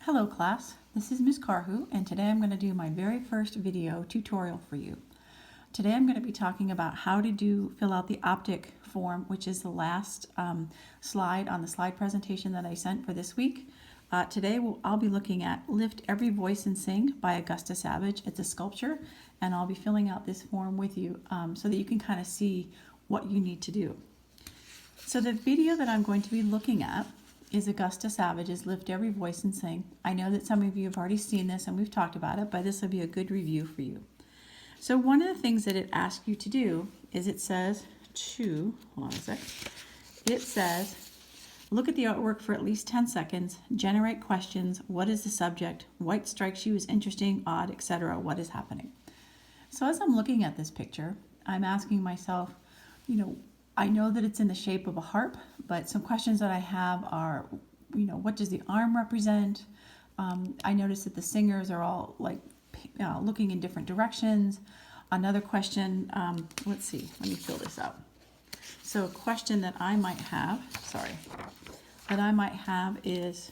Hello class, this is Ms. Carhu, and today I'm going to do my very first video tutorial for you. Today I'm going to be talking about how to fill out the Optic form, which is the last slide on the slide presentation that I sent for this week. Today I'll be looking at Lift Every Voice and Sing by Augusta Savage. It's a sculpture, and I'll be filling out this form with you so that you can kind of see what you need to do. So the video that I'm going to be looking at is Augusta Savage's Lift Every Voice and Sing. I know that some of you have already seen this and we've talked about it, but this will be a good review for you. So one of the things that it asks you to do is it says hold on a sec, it says, look at the artwork for at least 10 seconds, generate questions, what is the subject, what strikes you as interesting, odd, etc., what is happening. So as I'm looking at this picture, I'm asking myself, I know that it's in the shape of a harp, but some questions that I have are, what does the arm represent? I noticed that the singers are all looking in different directions. Another question, let's see, let me fill this out. So a question that I might have, is,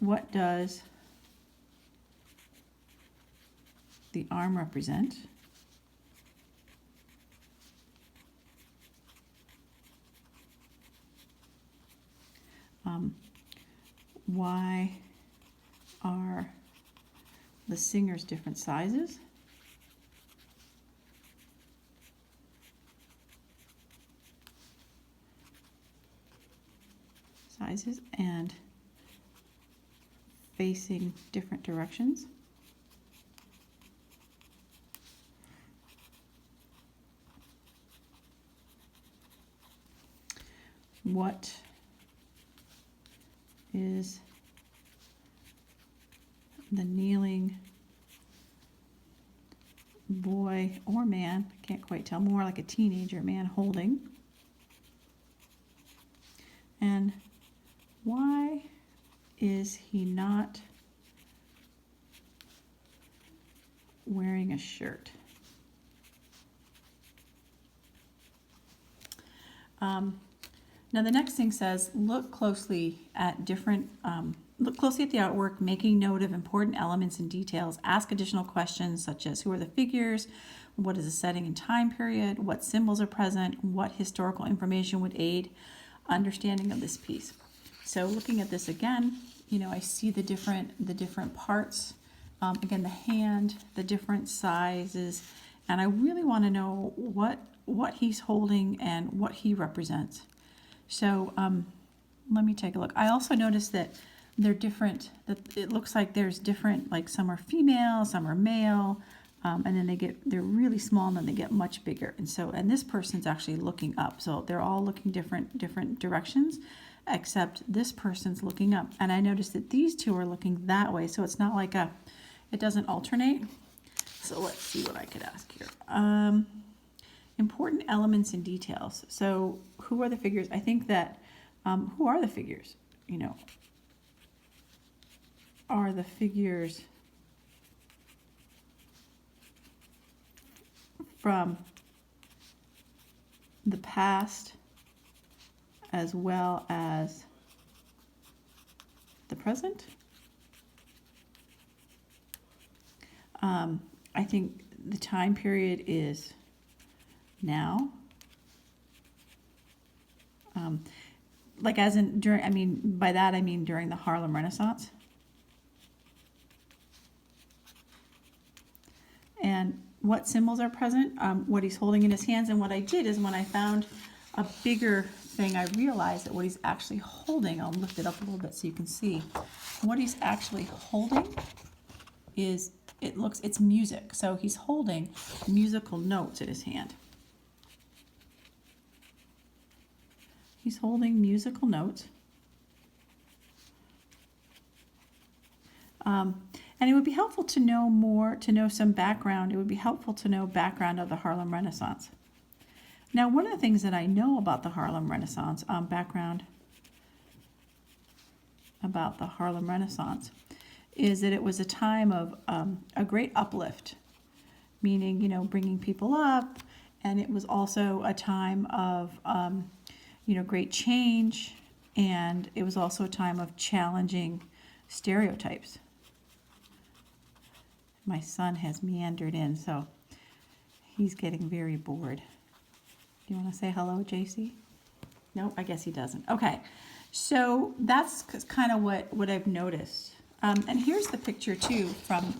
what does the arm represent? Why are the singers different sizes? And facing different directions. What is the kneeling boy or man, I can't quite tell, more like a teenager man holding? And why is he not wearing a shirt? Now the next thing says, look closely at the artwork, making note of important elements and details. Ask additional questions such as, who are the figures? What is the setting and time period? What symbols are present? What historical information would aid understanding of this piece? So looking at this again, I see the different parts. Again, the hand, the different sizes, and I really want to know what he's holding and what he represents. So let me take a look. I also noticed that they're different, that it looks like there's different, like some are female, some are male, and then they're really small and then they get much bigger. And this person's actually looking up. So they're all looking different directions, except this person's looking up. And I noticed that these two are looking that way. So it's not like it doesn't alternate. So let's see what I could ask here. Important elements and details. So who are the figures? I think that, who are the figures? Are the figures from the past as well as the present? I think the time period is now. Like as in during, by that I mean during the Harlem Renaissance. And what symbols are present, what he's holding in his hands. And what I did is when I found a bigger thing, I realized that what he's actually holding, I'll lift it up a little bit so you can see, what he's actually holding is, it's music. So he's holding musical notes in his hand. He's holding musical notes. And it would be helpful to know some background. It would be helpful to know background of the Harlem Renaissance. Now, one of the things that I know about the Harlem Renaissance, background about the Harlem Renaissance, is that it was a time of a great uplift, meaning, bringing people up, and it was also a time of, great change, and it was also a time of challenging stereotypes. My son has meandered in, so he's getting very bored. Do you want to say hello, JC? No, I guess he doesn't. Okay, so that's kind of what I've noticed. And here's the picture too from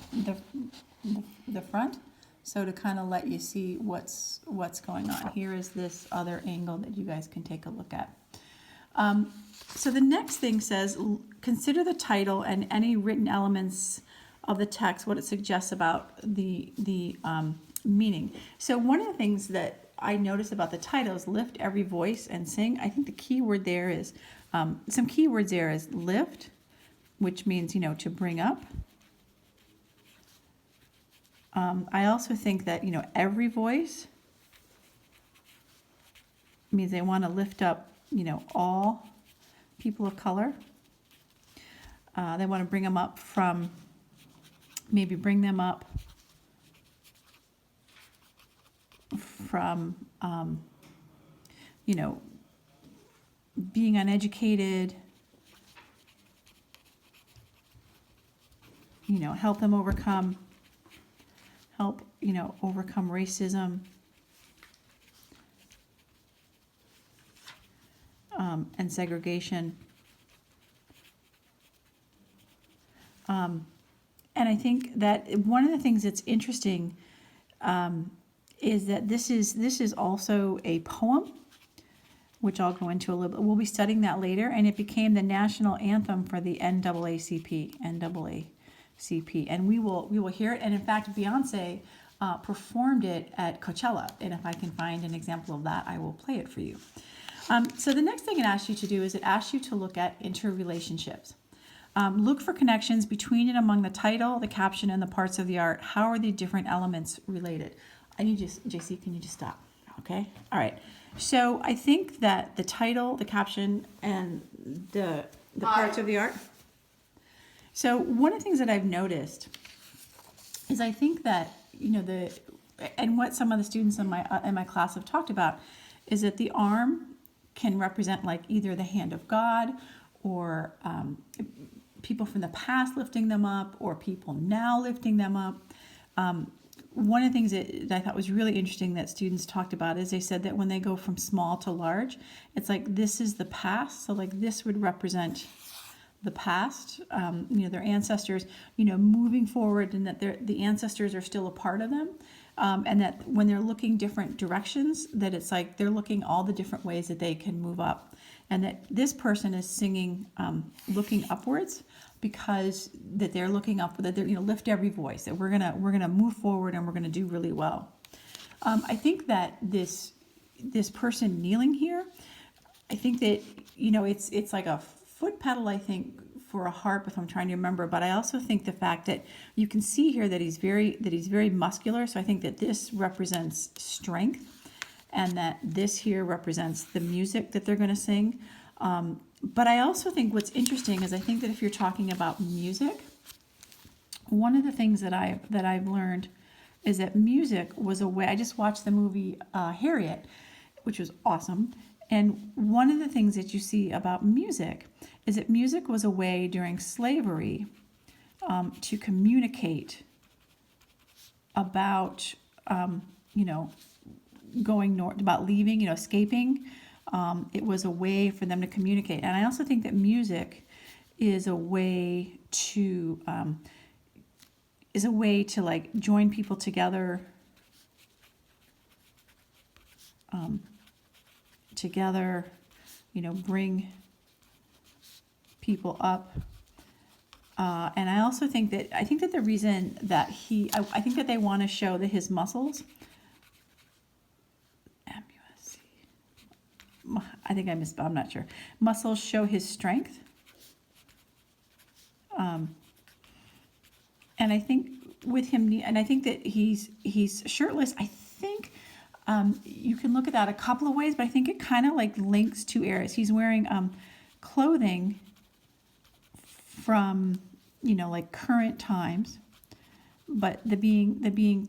the front. So to kind of let you see what's going on. Here is this other angle that you guys can take a look at. So the next thing says, consider the title and any written elements of the text, what it suggests about the meaning. So one of the things that I noticed about the title is lift every voice and sing. I think the key word there is, some key words there is lift, which means, to bring up. I also think that, every voice means they want to lift up, all people of color. They want to bring them up from, maybe bring them up from, being uneducated, help them overcome racism, and segregation. And I think that one of the things that's interesting is that this is also a poem, which I'll go into a little bit. We'll be studying that later, and it became the national anthem for the NAACP. And we will hear it. And in fact, Beyonce performed it at Coachella. And if I can find an example of that, I will play it for you. So the next thing it asks you to do is it asks you to look at interrelationships. Look for connections between and among the title, the caption, and the parts of the art. How are the different elements related? I need you, JC, can you just stop? Okay? All right. So I think that the title, the caption, and the parts of the art. So one of the things that I've noticed is I think that, and what some of the students in my class have talked about is that the arm can represent like either the hand of God or people from the past lifting them up or people now lifting them up. One of the things that I thought was really interesting that students talked about is they said that when they go from small to large, it's like this is the past. So like this would represent the past, their ancestors, moving forward, and that the ancestors are still a part of them. And that when they're looking different directions, that it's like they're looking all the different ways that they can move up. And that this person is singing, looking upwards, because that they're looking up, that they're, lift every voice, that we're gonna move forward and we're gonna do really well. I think that this person kneeling here, I think that, it's like a foot pedal, I think, for a harp, if I'm trying to remember. But I also think the fact that you can see here that he's very muscular. So I think that this represents strength, and that this here represents the music that they're going to sing. But I also think what's interesting is I think that if you're talking about music, one of the things that I've learned is that music was a way. I just watched the movie Harriet, which was awesome. And one of the things that you see about music is that music was a way during slavery to communicate about, going north, about leaving, escaping. It was a way for them to communicate. And I also think that music is a way to like join people together, bring people up. And I also think that the reason that I think that they want to show that his muscles, MUSC, I think I missed, I'm not sure. Muscles show his strength. And I think with him, and I think that he's shirtless. I think you can look at that a couple of ways, but I think it kind of like links two areas. He's wearing clothing from, like current times, but the being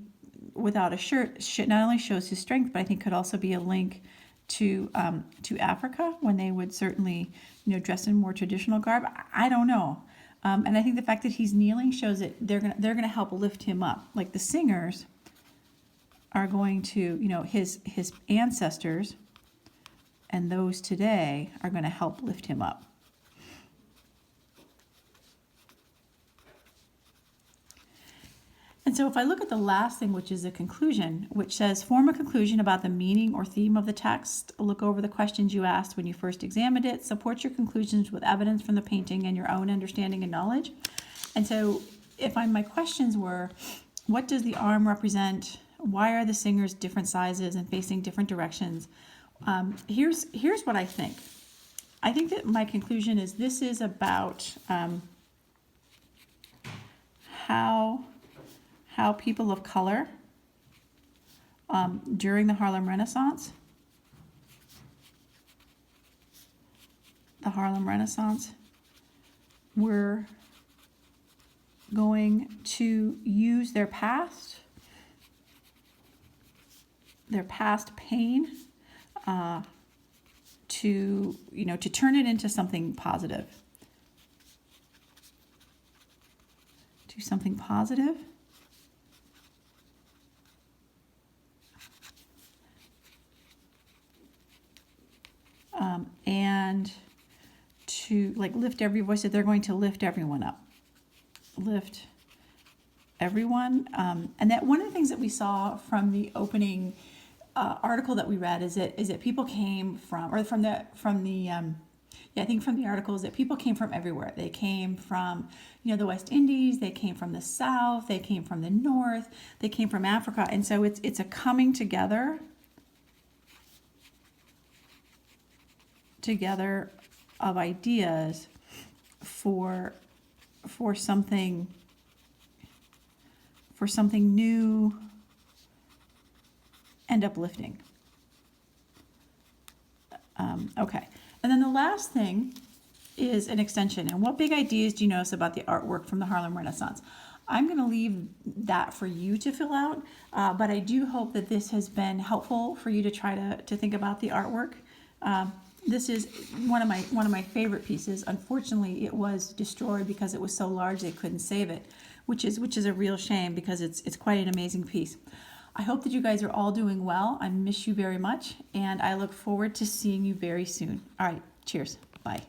without a shirt not only shows his strength, but I think could also be a link to Africa when they would certainly, dress in more traditional garb. I don't know. And I think the fact that he's kneeling shows that they're gonna help lift him up. Like the singers are going to, his ancestors and those today are going to help lift him up. And so if I look at the last thing, which is a conclusion, which says, form a conclusion about the meaning or theme of the text, look over the questions you asked when you first examined it, support your conclusions with evidence from the painting and your own understanding and knowledge. And so my questions were, what does the arm represent? Why are the singers different sizes and facing different directions? Here's what I think. I think that my conclusion is this is about how people of color during the Harlem Renaissance were going to use their past pain to turn it into something positive. Do something positive. And to lift every voice, that they're going to lift everyone up. Lift everyone. And that one of the things that we saw from the opening article that we read is that people came from, or from the I think from the articles, that people came from everywhere. They came from, the West Indies, they came from the South, they came from the North, they came from Africa. And so it's a coming together of ideas for something new and uplifting. Okay, and then the last thing is an extension. And what big ideas do you notice about the artwork from the Harlem Renaissance? I'm going to leave that for you to fill out, but I do hope that this has been helpful for you to try to think about the artwork. This is one of my favorite pieces. Unfortunately, it was destroyed because it was so large they couldn't save it, which is a real shame because it's quite an amazing piece. I hope that you guys are all doing well. I miss you very much, and I look forward to seeing you very soon. All right, cheers. Bye.